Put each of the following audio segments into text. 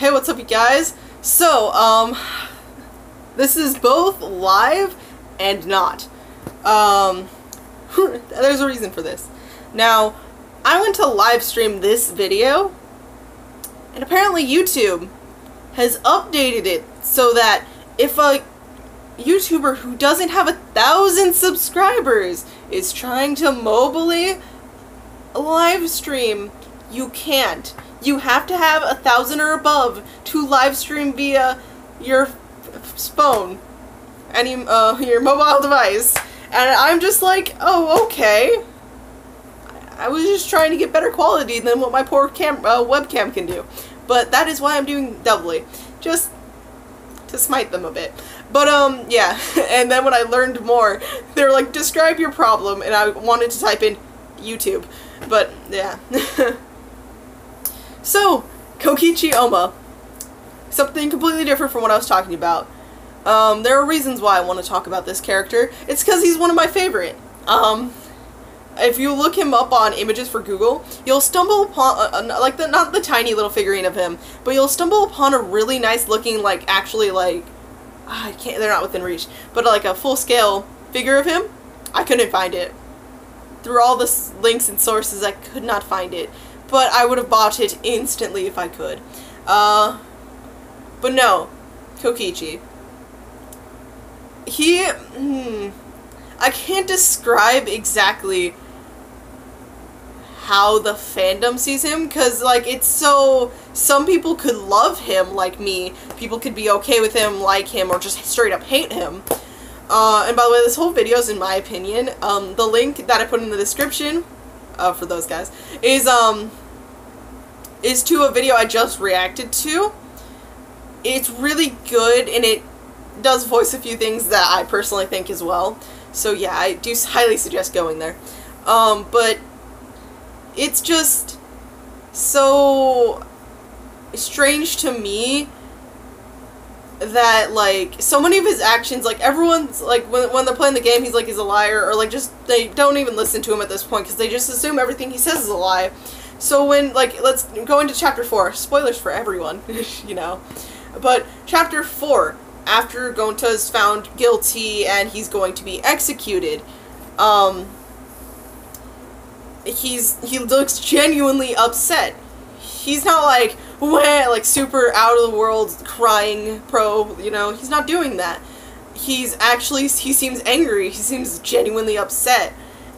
Hey, what's up, you guys? So, this is both live and not. There's a reason for this. Now, I went to live stream this video, and apparently YouTube has updated it so that if a YouTuber who doesn't have 1,000 subscribers is trying to mobily live stream, you can't. You have to have 1,000 or above to live stream via your phone and your mobile device. And I'm just like, oh, okay. I was just trying to get better quality than what my poor webcam can do. But that is why I'm doing doubly. Just to smite them a bit. But, yeah. And then when I learned more, they were like, describe your problem. And I wanted to type in YouTube. But, yeah. So, Kokichi ouma. Something completely different from what I was talking about. There are reasons why I want to talk about this character. It's because he's one of my favorite. If you look him up on images for Google, you'll stumble upon, not the tiny little figurine of him, but you'll stumble upon a really nice looking, they're not within reach, but like a full-scale figure of him. I couldn't find it. Through all the links and sources, I could not find it. But I would have bought it instantly if I could. But no. Kokichi. I can't describe exactly how the fandom sees him, because, like, it's so... Some people could love him, like me. People could be okay with him, like him, or just straight up hate him. And by the way, this whole video is, in my opinion, the link that I put in the description, for those guys, is to a video I just reacted to. It's really good, and it does voice a few things that I personally think as well. So yeah, I do highly suggest going there. But it's just so strange to me that, like, so many of his actions, like, everyone's, like, when they're playing the game, he's like, he's a liar, or, like, just, they don't even listen to him at this point, because they just assume everything he says is a lie. So when, like, let's go into Chapter 4, spoilers for everyone, you know, but Chapter 4, after Gonta is found guilty and he's going to be executed, he looks genuinely upset. He's not like, wah, like super out of the world crying pro, you know, he's not doing that. He's actually, he seems angry, he seems genuinely upset,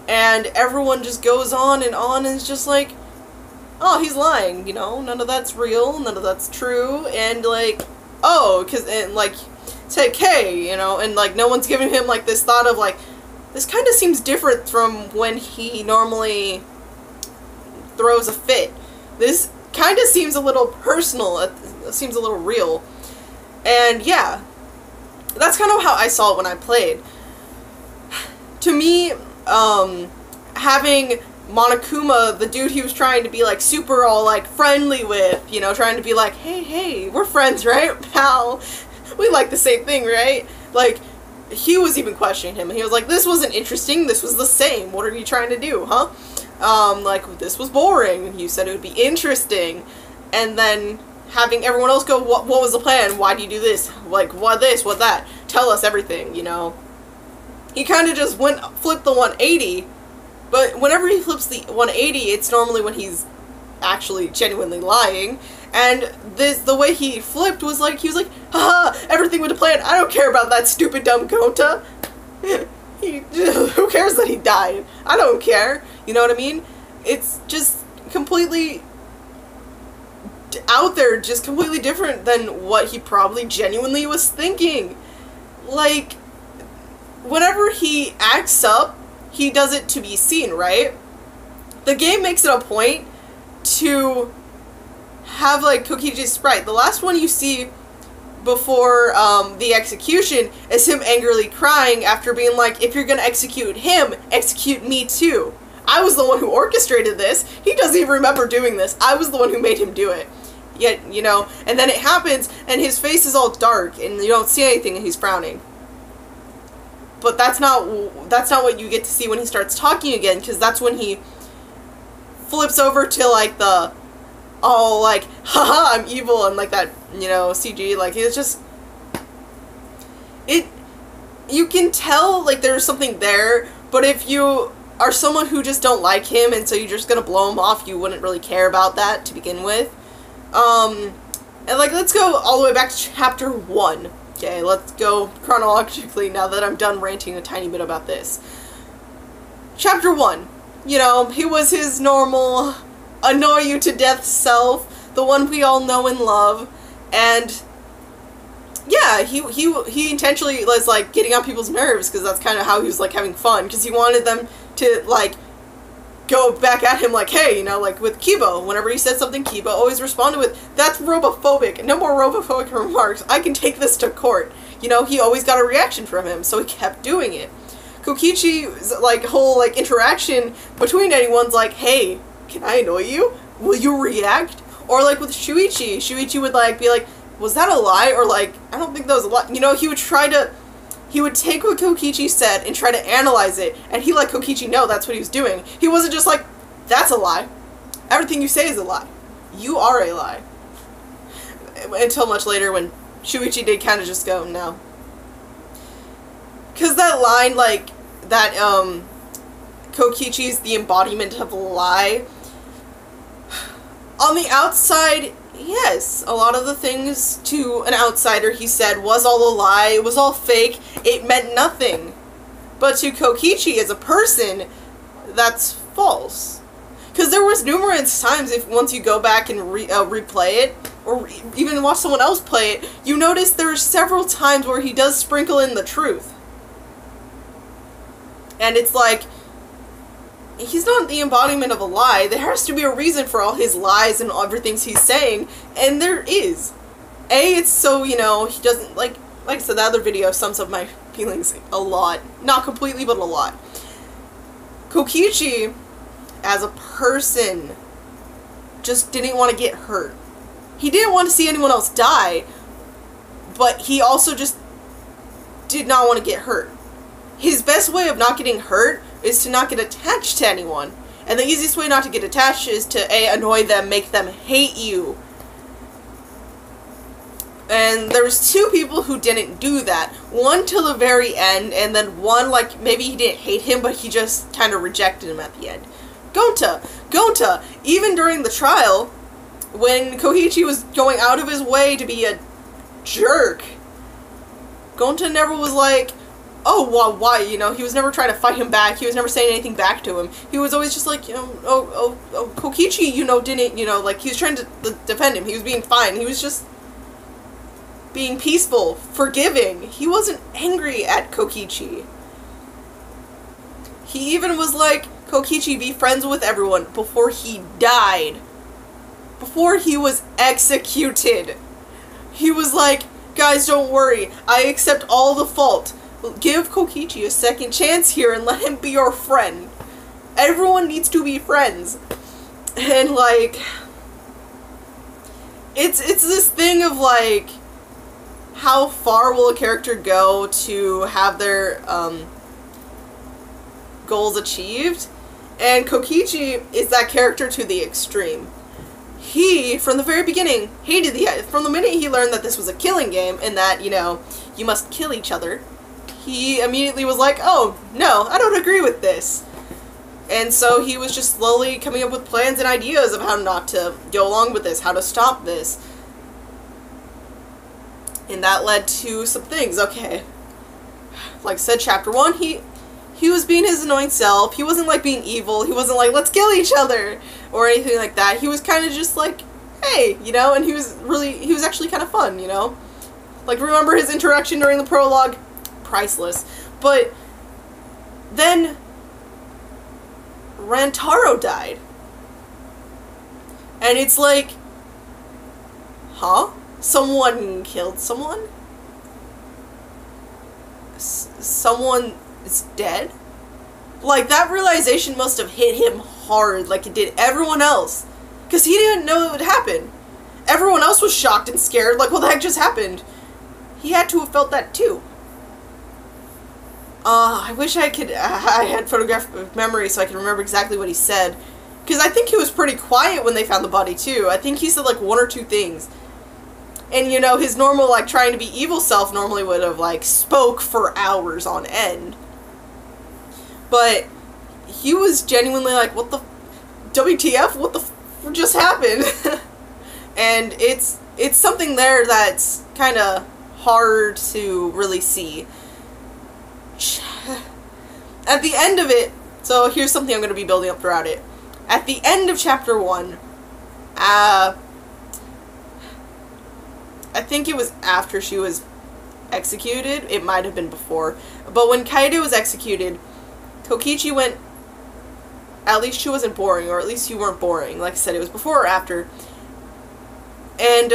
and everyone just goes on and is just like, oh, he's lying, you know, none of that's real, none of that's true, and like, oh, and like, take K, you know, and like, no one's giving him like this thought of like, this kind of seems different from when he normally throws a fit. This kind of seems a little personal, it seems a little real, and yeah, that's kind of how I saw it when I played. To me, having Monokuma, the dude he was trying to be like super all like friendly with, you know, trying to be like, hey, we're friends, right, pal? We like the same thing, right? Like, he was even questioning him, and he was like, this wasn't interesting, this was the same, what are you trying to do, huh? Like, this was boring, you said it would be interesting, and then having everyone else go, what was the plan, why do you do this, like, what this, what that, tell us everything, you know? He kind of just flipped the 180, but whenever he flips the 180, it's normally when he's actually genuinely lying, and the way he flipped was like, he was like, haha, everything went to plan, I don't care about that stupid dumb Gonta. Who cares that he died? I don't care, you know what I mean? It's just completely out there, just completely different than what he probably genuinely was thinking. Like, whenever he acts up, he does it to be seen, right? The game makes it a point to have, like, Kokichi's sprite. The last one you see before the execution is him angrily crying after being like, if you're gonna execute him, execute me too. I was the one who orchestrated this. He doesn't even remember doing this. I was the one who made him do it. Yet, you know, and then it happens, and his face is all dark, and you don't see anything, and he's frowning. But that's not what you get to see when he starts talking again, because that's when he flips over to, like, the all like, haha, I'm evil, and like that, you know, CG, like, it's just, you can tell, like, there's something there, but if you are someone who just don't like him, and so you're just gonna blow him off, you wouldn't really care about that to begin with. And like, let's go all the way back to chapter 1. Okay, let's go chronologically now that I'm done ranting a tiny bit about this. Chapter 1. You know, he was his normal, annoy you to death self, the one we all know and love, and yeah, he intentionally was like getting on people's nerves because that's kind of how he was like having fun, because he wanted them to like go back at him like, hey, you know, like with Kibo, whenever he said something, Kibo always responded with, that's robophobic, no more robophobic remarks, I can take this to court. You know, he always got a reaction from him, so he kept doing it. Kokichi's like whole like interaction between anyone's like, hey, can I annoy you? Will you react? Or like with Shuichi would like be like, was that a lie? Or like, I don't think that was a lie. You know, he would take what Kokichi said and try to analyze it, and he let Kokichi know that's what he was doing. He wasn't just like, that's a lie. Everything you say is a lie. You are a lie. Until much later when Shuichi did kind of just go, no. Because that line, like, that, Kokichi's the embodiment of a lie. On the outside, yes, a lot of the things to an outsider he said was all a lie, it was all fake, it meant nothing. But to Kokichi as a person, that's false. Because there was numerous times, if once you go back and replay it, or even watch someone else play it, you notice there are several times where he does sprinkle in the truth. And it's like, he's not the embodiment of a lie. There has to be a reason for all his lies and everything he's saying, and there is. It's so, you know, he doesn't, like I said, the other video sums up my feelings a lot. Not completely, but a lot. Kokichi, as a person, just didn't want to get hurt. He didn't want to see anyone else die, but he also just did not want to get hurt. His best way of not getting hurt is to not get attached to anyone. And the easiest way not to get attached is to A, annoy them, make them hate you. And there was 2 people who didn't do that. One till the very end, and then one, like, maybe he didn't hate him, but he just kind of rejected him at the end. Gonta, even during the trial, when Kokichi was going out of his way to be a jerk, Gonta never was like, oh, well, why, you know, he was never trying to fight him back, he was never saying anything back to him, he was always just like, you know, oh, Kokichi, you know, didn't, you know, like, he was trying to defend him, he was being fine, he was just being peaceful, forgiving, he wasn't angry at Kokichi. He even was like, Kokichi, be friends with everyone, before he died, before he was executed. He was like, guys, don't worry, I accept all the fault. Give Kokichi a second chance here and let him be your friend. Everyone needs to be friends. And like, it's this thing of like, how far will a character go to have their goals achieved? And Kokichi is that character to the extreme. He, from the very beginning, hated from the minute he learned that this was a killing game and that, you know, you must kill each other, he immediately was like, oh, no, I don't agree with this. And so he was just slowly coming up with plans and ideas of how not to go along with this, how to stop this. And that led to some things. Okay, like I said, chapter 1, he was being his annoying self. He wasn't like being evil. He wasn't like, let's kill each other or anything like that. He was kind of just like, hey, you know, and he was actually kind of fun, you know. Like, remember his interaction during the prologue? Priceless. But then Rantaro died. And it's like, huh? Someone killed someone? Someone is dead? Like, that realization must have hit him hard like it did everyone else. Because he didn't know it would happen. Everyone else was shocked and scared, like, what the heck just happened? He had to have felt that too. I wish I had photographic memory so I could remember exactly what he said. Because I think he was pretty quiet when they found the body, too. I think he said, like, one or two things. And, you know, his normal, like, trying to be evil self normally would have, like, spoke for hours on end. But he was genuinely like, what the... WTF? What the f just happened? And it's something there that's kind of hard to really see. At the end of it, so here's something I'm going to be building up throughout it. At the end of chapter 1, I think it was after she was executed. It might have been before. But when Kaede was executed, Kokichi went, at least she wasn't boring, or at least you weren't boring. Like I said, it was before or after. And,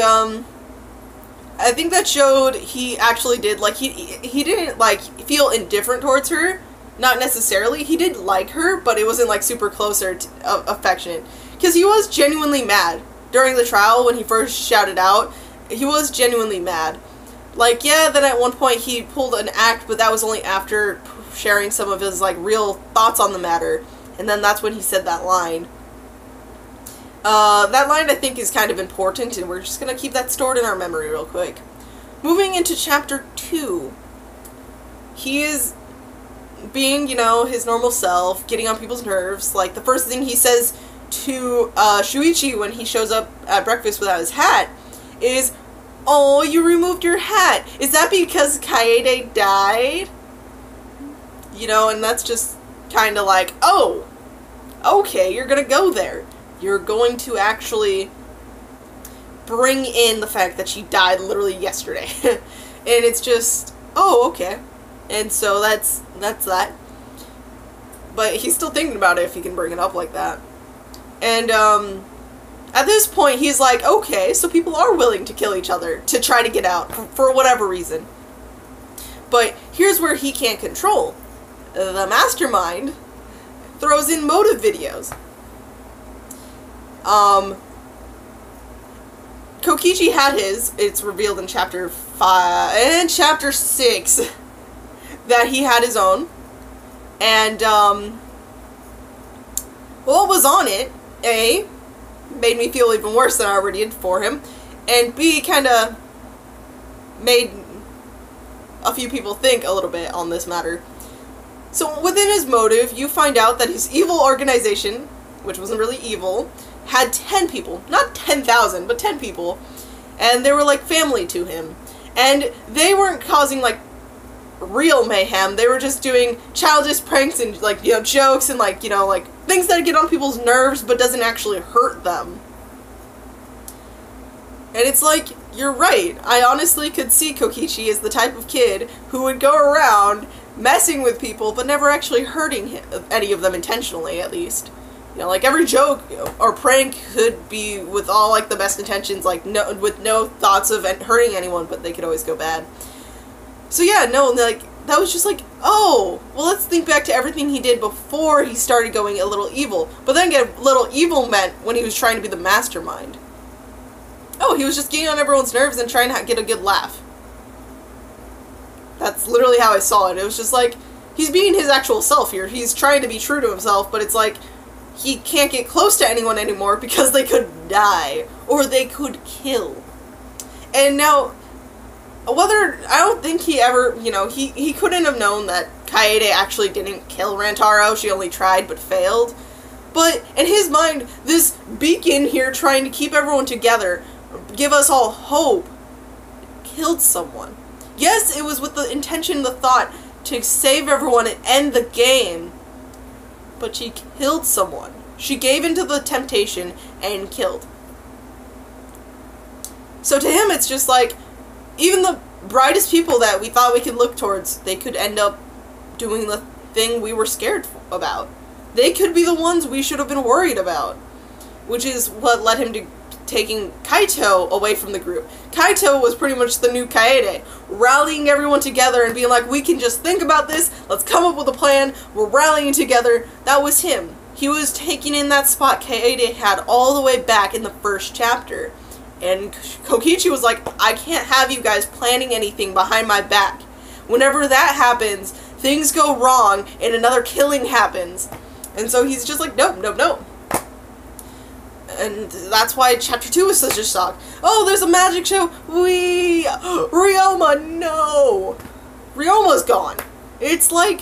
I think that showed he actually did, like, he didn't, like, feel indifferent towards her. Not necessarily. He did like her, but it wasn't, like, super close or affectionate. Because he was genuinely mad. During the trial, when he first shouted out, he was genuinely mad. Like, yeah, then at one point he pulled an act, but that was only after sharing some of his, like, real thoughts on the matter. And then that's when he said that line. That line I think is kind of important, and we're just gonna keep that stored in our memory real quick. Moving into chapter 2. He is being, you know, his normal self, getting on people's nerves. Like, the first thing he says to Shuichi when he shows up at breakfast without his hat is, "Oh, you removed your hat. Is that because Kaede died?" You know, and that's just kind of like, oh, okay, you're gonna go there. You're going to actually bring in the fact that she died literally yesterday. And it's just, oh, okay. And so that's that. But he's still thinking about it if he can bring it up like that. And, at this point, he's like, okay, so people are willing to kill each other to try to get out, for whatever reason. But here's where he can't control. The mastermind throws in motive videos. Kokichi had his, it's revealed in chapter 5, and chapter 6, that he had his own. And, what was on it, A, made me feel even worse than I already did for him, and B, kinda made a few people think a little bit on this matter. So within his motive, you find out that his evil organization, which wasn't really evil, had 10 people. Not 10,000, but 10 people. And they were like family to him. And they weren't causing like real mayhem. They were just doing childish pranks and like, you know, jokes and like, you know, like things that get on people's nerves but doesn't actually hurt them. And it's like, you're right. I honestly could see Kokichi as the type of kid who would go around messing with people but never actually hurting any of them intentionally, at least. You know, like every joke or prank could be with all like the best intentions, like with no thoughts of hurting anyone, but they could always go bad. So yeah, no, like that was just like, oh, well, let's think back to everything he did before he started going a little evil. But then get a little evil meant when he was trying to be the mastermind. Oh, he was just getting on everyone's nerves and trying to get a good laugh. That's literally how I saw it. It was just like, he's being his actual self here. He's trying to be true to himself, but it's like, he can't get close to anyone anymore because they could die. Or they could kill. And now, whether, I don't think he ever, you know, he couldn't have known that Kaede actually didn't kill Rantaro. She only tried but failed. But in his mind, this beacon here trying to keep everyone together, give us all hope, killed someone. Yes, it was with the intention, the thought, to save everyone and end the game. But she killed someone. She gave into the temptation and killed. So to him, it's just like, even the brightest people that we thought we could look towards, they could end up doing the thing we were scared about. They could be the ones we should have been worried about. Which is what led him to taking Kaito away from the group. Kaito was pretty much the new Kaede, rallying everyone together and being like, we can just think about this, let's come up with a plan, we're rallying together. That was him. He was taking in that spot Kaede had all the way back in the first chapter. And Kokichi was like, I can't have you guys planning anything behind my back. Whenever that happens, things go wrong and another killing happens. And so he's just like, nope, nope, nope. And that's why Chapter 2 was such a shock. Oh, there's a magic show! Ryoma, no! Ryoma's gone. It's like...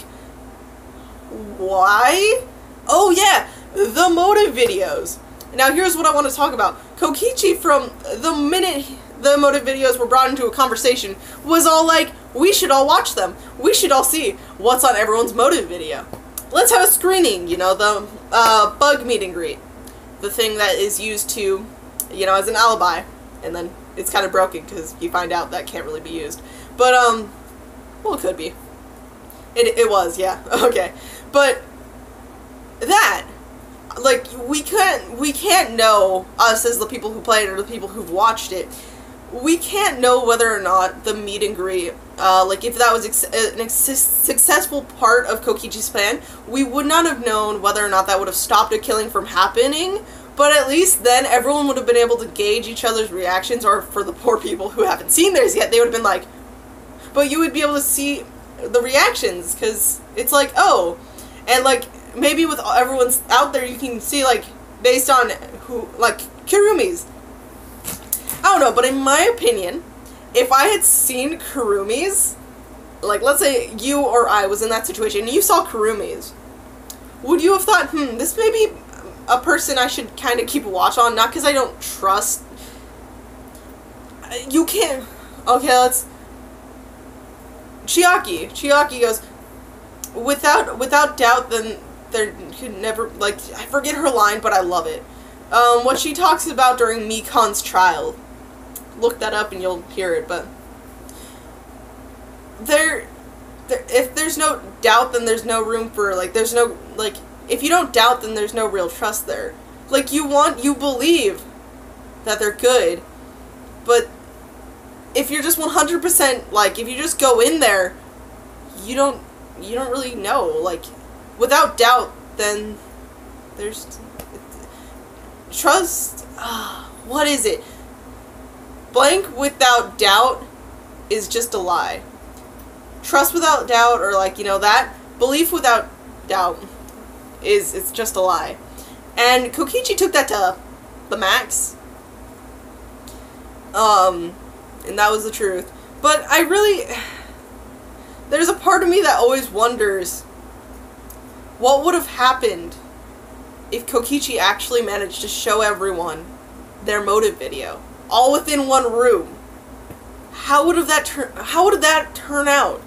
Why? Oh yeah, the motive videos. Now here's what I want to talk about. Kokichi, from the minute the motive videos were brought into a conversation, was all like, we should all watch them. We should all see what's on everyone's motive video. Let's have a screening, you know, the bug meet and greet. The thing that is used to, you know, as an alibi. And then it's kind of broken because you find out that can't really be used. But, well, it could be. It was, yeah. Okay. But that, like, we can't know, us as the people who played it or the people who've watched it, we can't know whether or not the meet and greet, like, if that was an successful part of Kokichi's plan, we would not have known whether or not that would have stopped a killing from happening, but at least then everyone would have been able to gauge each other's reactions, or for the poor people who haven't seen theirs yet, they would have been like, but you would be able to see the reactions, because it's like, oh, and like, maybe with everyone's out there, you can see, like, based on who, like, Kurumi's. I don't know, but in my opinion, if I had seen Kurumi's, like, let's say you or I was in that situation, and you saw Kurumi's, would you have thought, this may be a person I should kind of keep a watch on, not because I don't trust, you can't, okay, let's, Chiaki goes, without doubt, then there could never, like, I forget her line, but I love it. What she talks about during Mikan's trial. Look that up and you'll hear it, but if there's no doubt, then there's no room for, like, there's no, like, if you don't doubt, then there's no real trust there. Like, you believe that they're good, but if you're just 100%, like, if you just go in there, you don't really know, like, without doubt, then there's trust, what is it? Blank without doubt is just a lie. Trust without doubt, or, like, you know, that belief without doubt it's just a lie. And Kokichi took that to the max. And that was the truth. But I really, there's a part of me that always wonders what would have happened if Kokichi actually managed to show everyone their motive video, all within one room. How would that turn out?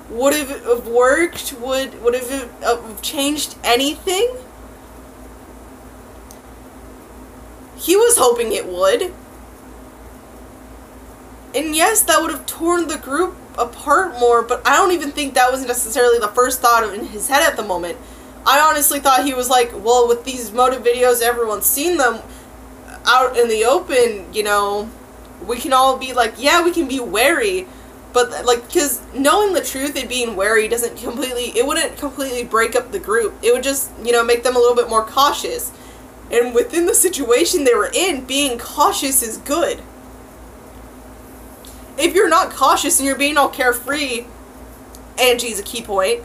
Would it have worked? Would it have changed anything? He was hoping it would. And yes, that would have torn the group apart more, but I don't even think that was necessarily the first thought in his head at the moment. I honestly thought he was like, well, with these motive videos, everyone's seen them out in the open, you know, we can all be like, yeah, we can be wary, but, like, because knowing the truth and being wary it wouldn't completely break up the group. It would just, you know, make them a little bit more cautious. And within the situation they were in, being cautious is good. If you're not cautious and you're being all carefree, Angie's a key point,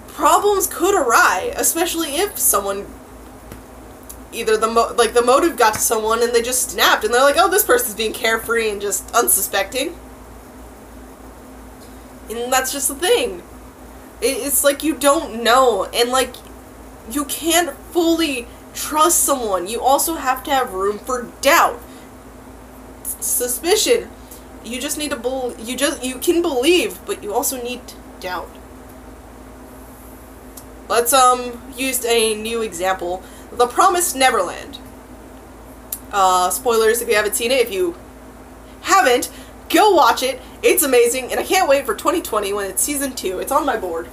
problems could arise, especially if someone, either the motive got to someone and they just snapped and they're like, oh, this person's being carefree and just unsuspecting. And that's just the thing. It's like you don't know, and like you can't fully trust someone. You also have to have room for doubt. Suspicion. You just need to you can believe, but you also need to doubt. Let's use a new example. The Promised Neverland. Spoilers if you haven't seen it. If you haven't, go watch it. It's amazing, and I can't wait for 2020 when it's season 2. It's on my board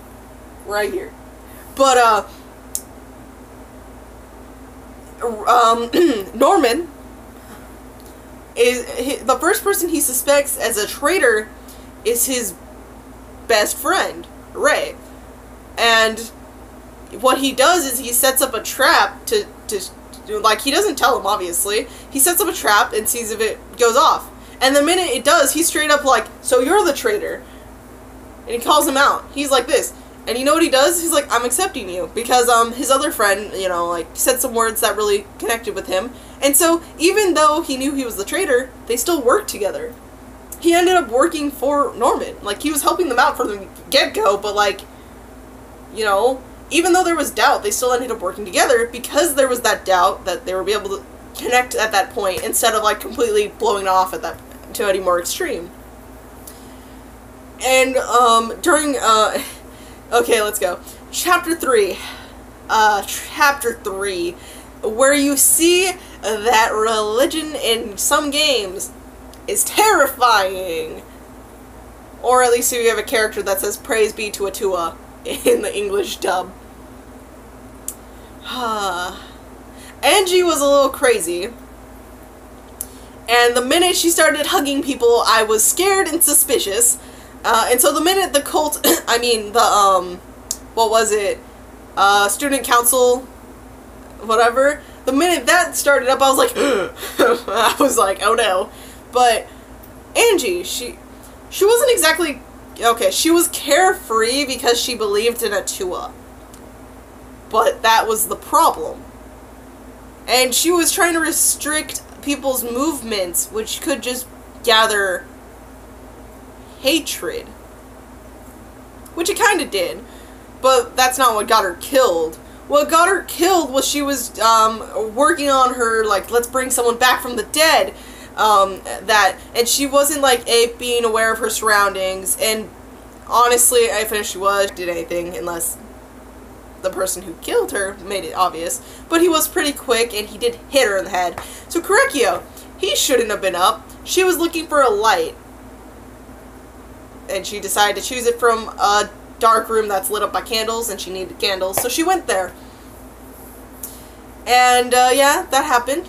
right here. But Norman is the first person he suspects as a traitor is his best friend, Ray. And what he does is he sets up a trap to like, he doesn't tell him, obviously. He sets up a trap and sees if it goes off. And the minute it does, he's straight up like, so you're the traitor. And he calls him out. He's like this. And you know what he does? He's like, I'm accepting you. Because his other friend, you know, like, said some words that really connected with him. And so, even though he knew he was the traitor, they still worked together. He ended up working for Norman. Like, he was helping them out from the get-go, but, like, you know, even though there was doubt, they still ended up working together because there was that doubt that they would be able to connect at that point instead of, like, completely blowing off at that to any more extreme. And, during, okay, let's go. Chapter 3. Chapter 3. Where you see that religion in some games is terrifying. Or at least if you have a character that says praise be to Atua in the English dub. Angie was a little crazy. And the minute she started hugging people, I was scared and suspicious. And so the minute the cult, I mean, the, what was it? Student council, whatever. The minute that started up, I was like, I was like, oh no. But Angie, she wasn't exactly, okay, she was carefree because she believed in Atua. But that was the problem. And she was trying to restrict people's movements, which could just gather hatred. Which it kind of did. But that's not what got her killed. What got her killed was she was working on her, like, let's bring someone back from the dead. And she wasn't, like, being aware of her surroundings. And honestly, if she was, did anything unless the person who killed her made it obvious. But he was pretty quick, and he did hit her in the head. So Kokichi, he shouldn't have been up. She was looking for a light. And she decided to choose it from a dark room that's lit up by candles, and she needed candles, so she went there. And, yeah, that happened.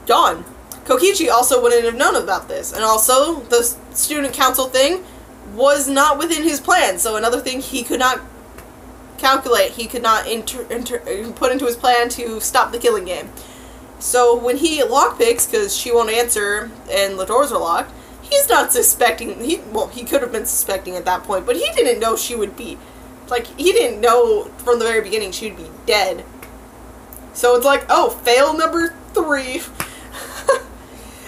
Gone. Kokichi also wouldn't have known about this. And also, the student council thing was not within his plan, so another thing he could not calculate, he could not put into his plan to stop the killing game. So when he lockpicks, because she won't answer and the doors are locked, he's not suspecting, well, he could have been suspecting at that point, but he didn't know she would be, like, he didn't know from the very beginning she would be dead. So it's like, oh, fail number 3.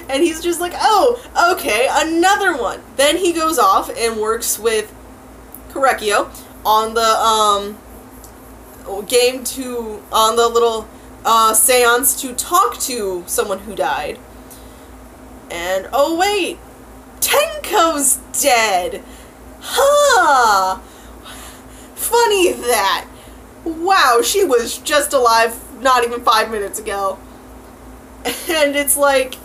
And he's just like, oh, okay, another one. Then he goes off and works with Kokichi on the, on the little, seance to talk to someone who died. And, oh wait, Tenko's dead! Huh! Funny that. Wow, she was just alive not even 5 minutes ago. And it's like,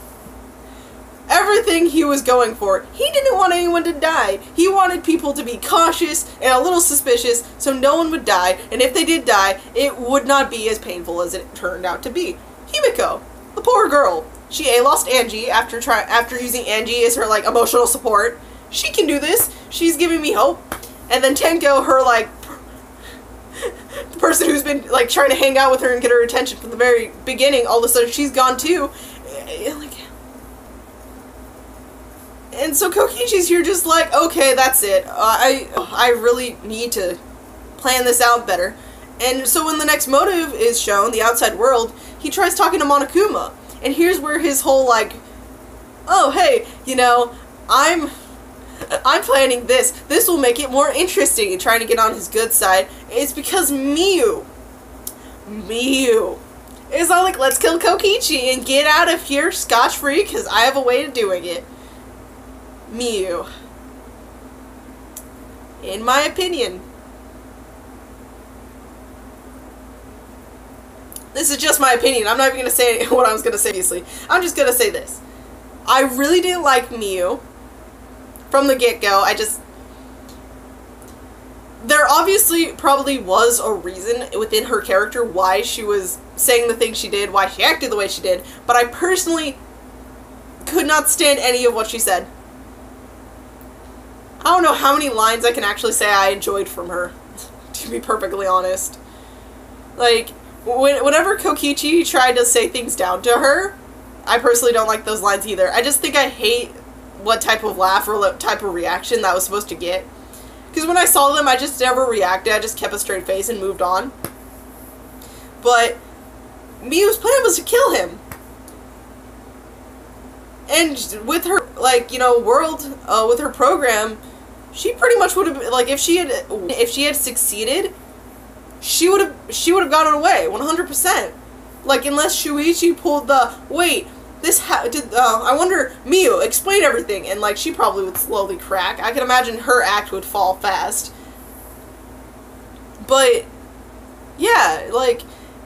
everything he was going for, he didn't want anyone to die. He wanted people to be cautious and a little suspicious so no one would die, and if they did die, it would not be as painful as it turned out to be. Himiko, the poor girl. She lost Angie after using Angie as her, like, emotional support. She can do this. She's giving me hope. And then Tenko, her, like, the person who's been, like, trying to hang out with her and get her attention from the very beginning, all of a sudden she's gone too. Like, and so Kokichi's here just like, okay, that's it. I really need to plan this out better. And so when the next motive is shown, the outside world, he tries talking to Monokuma. And here's where his whole, like, oh, hey, you know, I'm planning this. This will make it more interesting, and trying to get on his good side. It's because Miyu is all like, let's kill Kokichi and get out of here scotch-free, because I have a way of doing it. Miyu. In my opinion. This is just my opinion. I'm not even going to say what I was going to say, obviously. I'm just going to say this. I really didn't like Miyu from the get-go. There obviously probably was a reason within her character why she was saying the things she did, why she acted the way she did, but I personally could not stand any of what she said. I don't know how many lines I can actually say I enjoyed from her, to be perfectly honest. Like, whenever Kokichi tried to say things down to her, I personally don't like those lines either. I just think I hate what type of laugh or what type of reaction that was supposed to get. Because when I saw them, I just never reacted. I just kept a straight face and moved on. But Miyu's plan was to kill him. And with her, like, you know, world, with her program, she pretty much would have, like, if she had succeeded, she would have gotten away, 100%. Like, unless Shuichi pulled the, wait, I wonder, Miyu, explain everything, and, like, she probably would slowly crack. I can imagine her act would fall fast. But, yeah, like,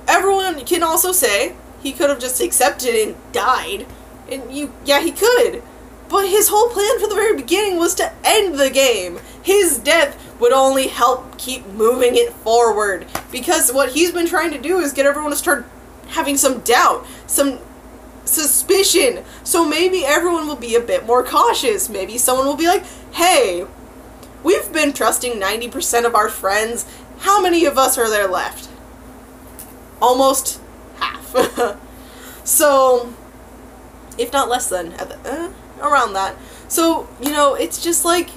everyone can also say he could have just accepted and died. And yeah, he could. But his whole plan from the very beginning was to end the game. His death would only help keep moving it forward. Because what he's been trying to do is get everyone to start having some doubt, some suspicion. So maybe everyone will be a bit more cautious. Maybe someone will be like, hey, we've been trusting 90% of our friends. How many of us are there left? Almost half. So, if not less than, around that. So, you know, it's just like,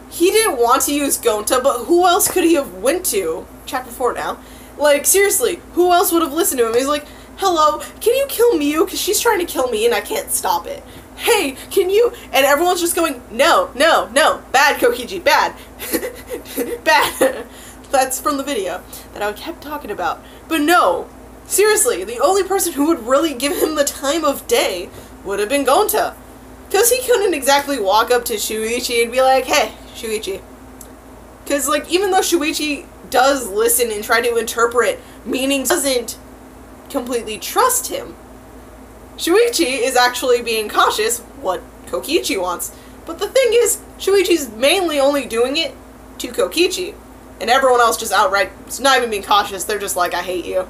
he didn't want to use Gonta, but who else could he have went to? Chapter 4 now. Like, seriously, who else would have listened to him? He's like, hello, can you kill Miyu? Because she's trying to kill me and I can't stop it. Hey, can you? And everyone's just going, no, no, no, bad Kokichi, bad. Bad. That's from the video that I kept talking about. But no, seriously, the only person who would really give him the time of day would have been Gonta. Because he couldn't exactly walk up to Shuichi and be like, hey, Shuichi. Because, like, even though Shuichi does listen and try to interpret meanings, doesn't completely trust him. Shuichi is actually being cautious what Kokichi wants. But the thing is, Shuichi's mainly only doing it to Kokichi. And everyone else just outright, it's not even being cautious, they're just like, I hate you.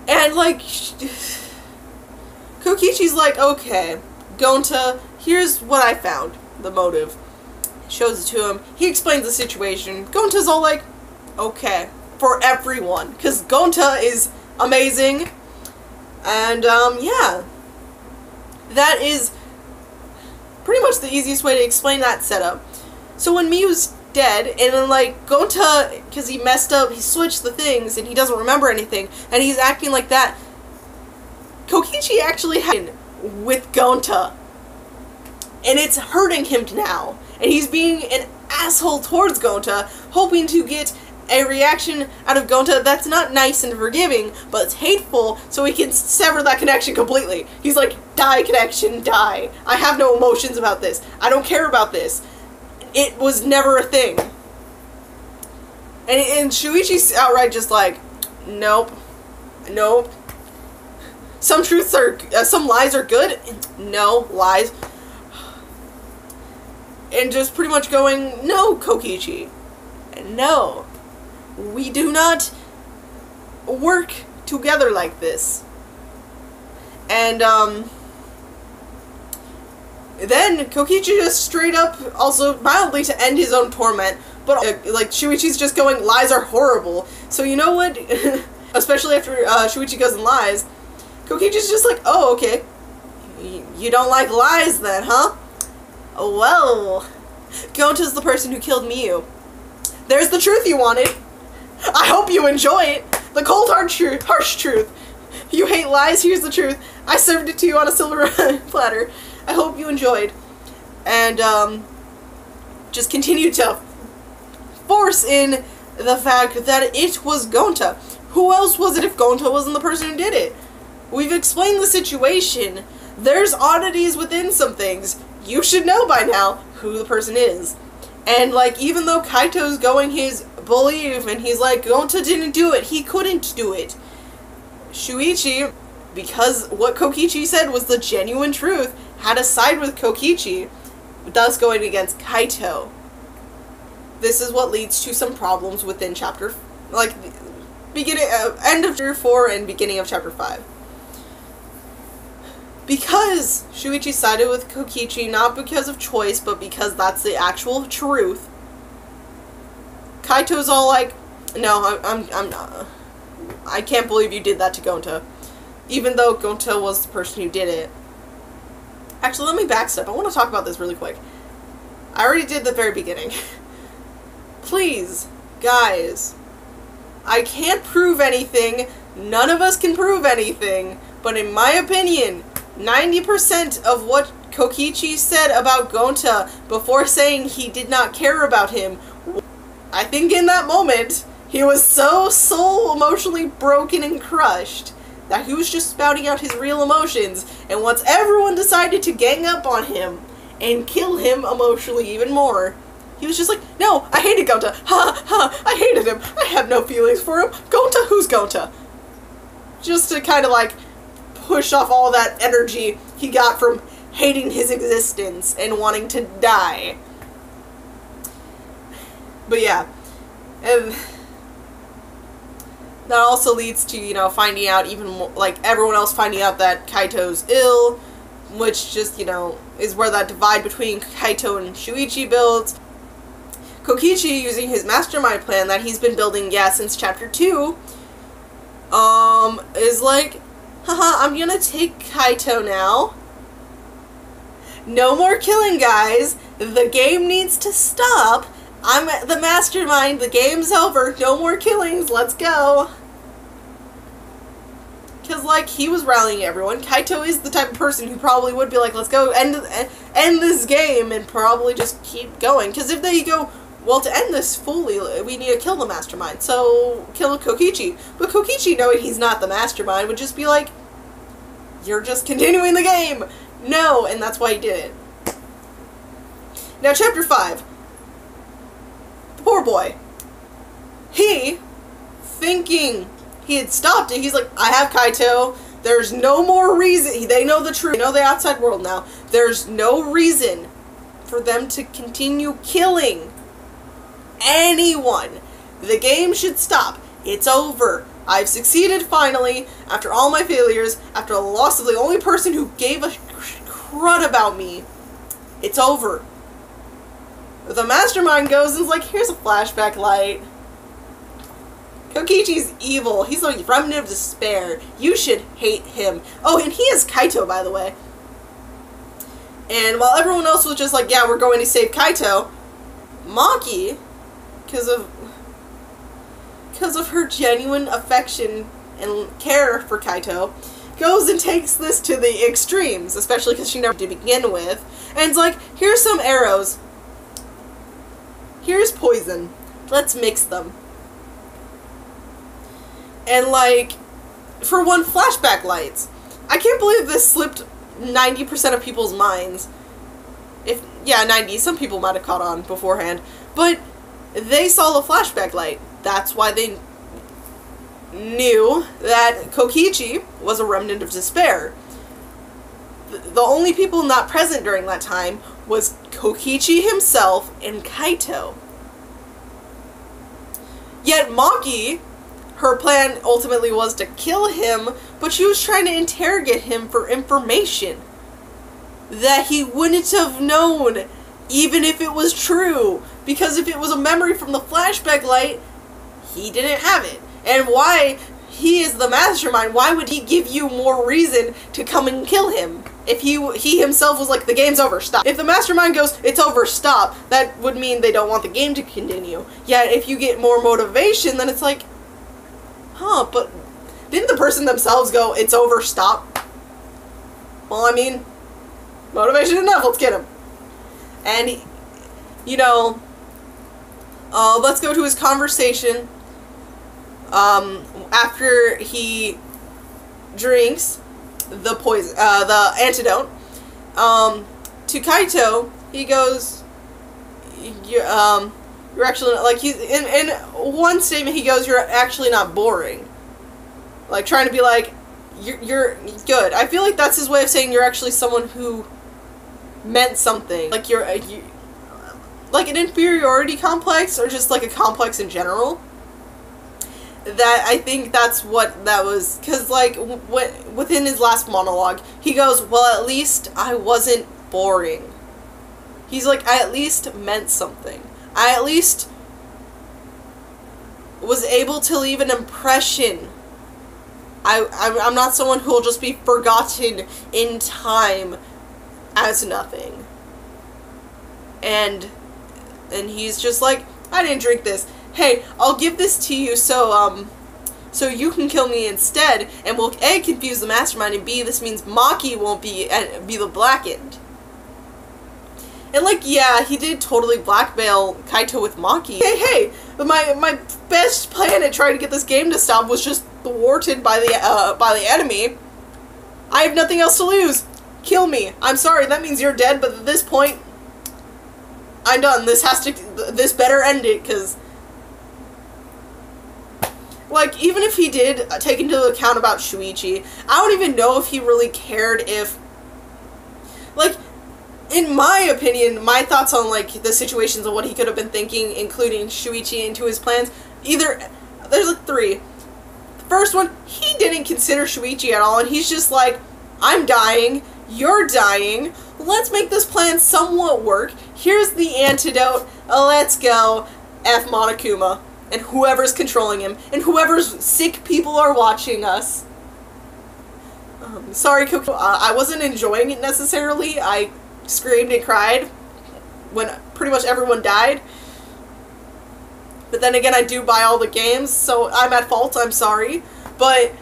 And, like, Kokichi's like, okay, Gonta, here's what I found, the motive. Shows it to him, he explains the situation. Gonta's all like, okay, for everyone, because Gonta is amazing. And, yeah. That is pretty much the easiest way to explain that setup. So when Miyu's dead, and then, like, Gonta, because he messed up, he switched the things, and he doesn't remember anything, and he's acting like that, Kokichi actually had with Gonta, and it's hurting him now, and he's being an asshole towards Gonta, hoping to get a reaction out of Gonta that's not nice and forgiving, but it's hateful, so he can sever that connection completely. He's like, die connection, die. I have no emotions about this. I don't care about this. It was never a thing. And Shuichi's outright just like, nope. Nope. Some truths are, some lies are good. No, lies. And just pretty much going, no, Kokichi. No. We do not work together like this. And, then Kokichi just straight up, also mildly to end his own torment, but like Shuichi's just going, lies are horrible. So you know what? Especially after Shuichi goes and lies, Kokichi's just like, oh, okay. You don't like lies then, huh? Well, Gonta's the person who killed Miyu. There's the truth you wanted. I hope you enjoy it. The cold, harsh truth. You hate lies, here's the truth. I served it to you on a silver platter. I hope you enjoyed. And, just continue to force in the fact that it was Gonta. Who else was it if Gonta wasn't the person who did it? We've explained the situation. There's oddities within some things. You should know by now who the person is. And, like, even though Kaito's going his belief, and he's like, Gonta didn't do it, he couldn't do it. Shuichi, because what Kokichi said was the genuine truth, had to side with Kokichi, thus going against Kaito. This is what leads to some problems within chapter, like, end of chapter 4 and beginning of chapter 5. Because Shuichi sided with Kokichi, not because of choice, but because that's the actual truth, Kaito's all like, no, I'm not. I can't believe you did that to Gonta. Even though Gonta was the person who did it. Actually, let me backstep. I want to talk about this really quick. I already did the very beginning. Please, guys, I can't prove anything. None of us can prove anything. But in my opinion, 90% of what Kokichi said about Gonta before saying he did not care about him, I think in that moment, he was so emotionally broken and crushed that he was just spouting out his real emotions, and once everyone decided to gang up on him and kill him emotionally even more, he was just like, no, I hated Gonta, ha ha, I hated him, I have no feelings for him, Gonta, who's Gonta? Just to kind of like push off all that energy he got from hating his existence and wanting to die. But yeah, and that also leads to, you know, finding out even more, like, everyone else finding out that Kaito's ill, which just, you know, is where that divide between Kaito and Shuichi builds. Kokichi, using his mastermind plan that he's been building, yeah, since chapter 2, is like, haha, I'm gonna take Kaito now. No more killing, guys. The game needs to stop. I'm the mastermind, the game's over, no more killings, let's go. Because, like, he was rallying everyone. Kaito is the type of person who probably would be like, let's go end this game and probably just keep going. Because if they go, well, to end this fully, we need to kill the mastermind, so kill Kokichi. But Kokichi, knowing he's not the mastermind, would just be like, you're just continuing the game. No, and that's why he did it. Now, chapter 5. Poor boy. He, thinking he had stopped it, he's like, I have Kaito, there's no more reason, they know the truth, they know the outside world now, there's no reason for them to continue killing anyone. The game should stop. It's over. I've succeeded finally, after all my failures, after the loss of the only person who gave a crud about me. It's over. The mastermind goes and is like, here's a flashback light. Kokichi's evil. He's a remnant of despair. You should hate him. Oh, and he is Kaito, by the way. And while everyone else was just like, yeah, we're going to save Kaito, Maki, because of her genuine affection and care for Kaito, goes and takes this to the extremes, especially because she never did to begin with, and it's like, here's some arrows. Here's poison. Let's mix them. And, like, for one, flashback lights. I can't believe this slipped 90% of people's minds. Yeah, 90. Some people might have caught on beforehand. But they saw the flashback light. That's why they knew that Kokichi was a remnant of despair. The only people not present during that time was Kokichi himself and Kaito. Yet Maki, her plan ultimately was to kill him, but she was trying to interrogate him for information that he wouldn't have known, even if it was true. Because if it was a memory from the flashback light, he didn't have it. And why, he is the mastermind, why would he give you more reason to come and kill him? If he himself was like, the game's over, stop. If the mastermind goes, it's over, stop, that would mean they don't want the game to continue. Yet if you get more motivation, then it's like, huh, but didn't the person themselves go, it's over, stop? Well, I mean, motivation enough, let's get him. And, you know, let's go to his conversation after he drinks the poison, the antidote, to Kaito. He goes, you're actually not, like, he's, in one statement he goes, you're actually not boring. Like, trying to be like, you're good. I feel like that's his way of saying you're actually someone who meant something. Like, you're like an inferiority complex, or just like a complex in general. That, I think that's what that was, because, like, within his last monologue, he goes, well, at least I wasn't boring. He's like, I at least meant something. I at least was able to leave an impression. I'm not someone who will just be forgotten in time as nothing. And And he's just like, I didn't drink this. Hey, I'll give this to you so you can kill me instead, and we'll A, confuse the mastermind, and B, this means Maki won't be the blackened. And like, yeah, he did totally blackmail Kaito with Maki. Hey, my best plan at trying to get this game to stop was just thwarted by the enemy. I have nothing else to lose. Kill me. I'm sorry, that means you're dead, but at this point, I'm done. This better end it, because, like, even if he did take into account about Shuichi, I don't even know if he really cared if, like, in my opinion, my thoughts on, like, the situations and what he could have been thinking, including Shuichi into his plans, there's like three. The first one, he didn't consider Shuichi at all, and he's just like, I'm dying, you're dying, let's make this plan somewhat work, here's the antidote, let's go, F Monokuma, and whoever's controlling him, and whoever's sick people are watching us. Sorry, Kokichi, I wasn't enjoying it necessarily. I screamed and cried when pretty much everyone died. But then again, I do buy all the games, so I'm at fault, I'm sorry. But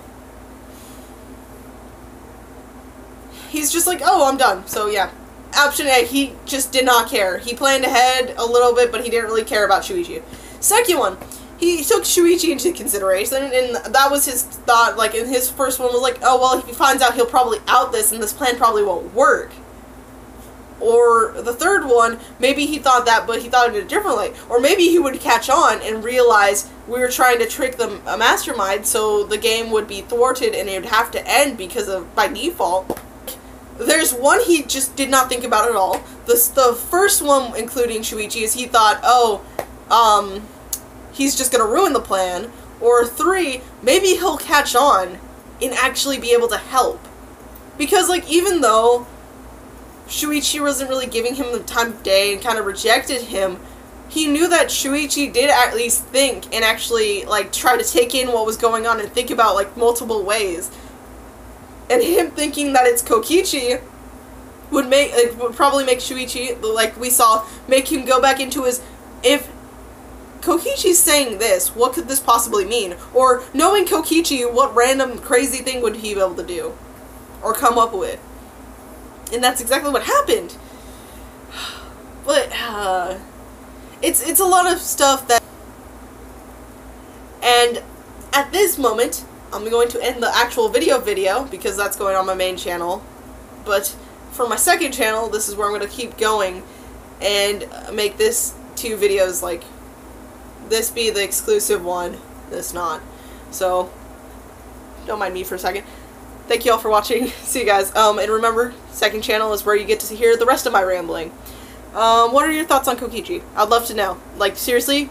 he's just like, oh, I'm done. So yeah. Option A, he just did not care. He planned ahead a little bit, but he didn't really care about Shuichi. Second one, he took Shuichi into consideration, and that was his thought. Like, in his first one was like, oh, well, if he finds out, he'll probably out this, and this plan probably won't work. Or the third one, maybe he thought that, but he thought of it differently. Or maybe he would catch on and realize we were trying to trick the mastermind, so the game would be thwarted and it would have to end because of, by default. There's one he just did not think about at all. The first one, including Shuichi, is he thought, oh, he's just gonna ruin the plan. Or three, maybe he'll catch on and actually be able to help. Because, like, even though Shuichi wasn't really giving him the time of day and kind of rejected him, he knew that Shuichi did at least think and actually, like, try to take in what was going on and think about, like, multiple ways. And him thinking that it's Kokichi would probably make Shuichi, like we saw, make him go back into his, if Kokichi's saying this, what could this possibly mean? Or, knowing Kokichi, what random crazy thing would he be able to do? Or come up with? And that's exactly what happened. But, it's a lot of stuff that, and at this moment, I'm going to end the actual video because that's going on my main channel. But for my second channel, this is where I'm going to keep going and make this 2 videos, like, this be the exclusive one, this not. So, don't mind me for a second. Thank you all for watching. See you guys. And remember, second channel is where you get to hear the rest of my rambling. What are your thoughts on Kokichi? I'd love to know. Like, seriously,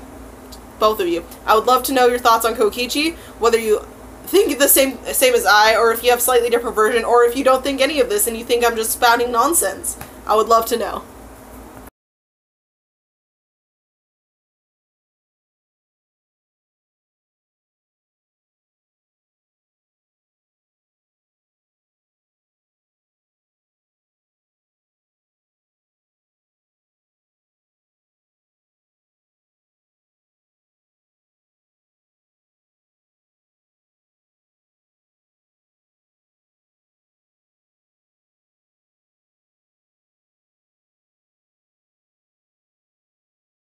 both of you. I would love to know your thoughts on Kokichi, whether you think the same as I, or if you have a slightly different version, or if you don't think any of this and you think I'm just spouting nonsense. I would love to know.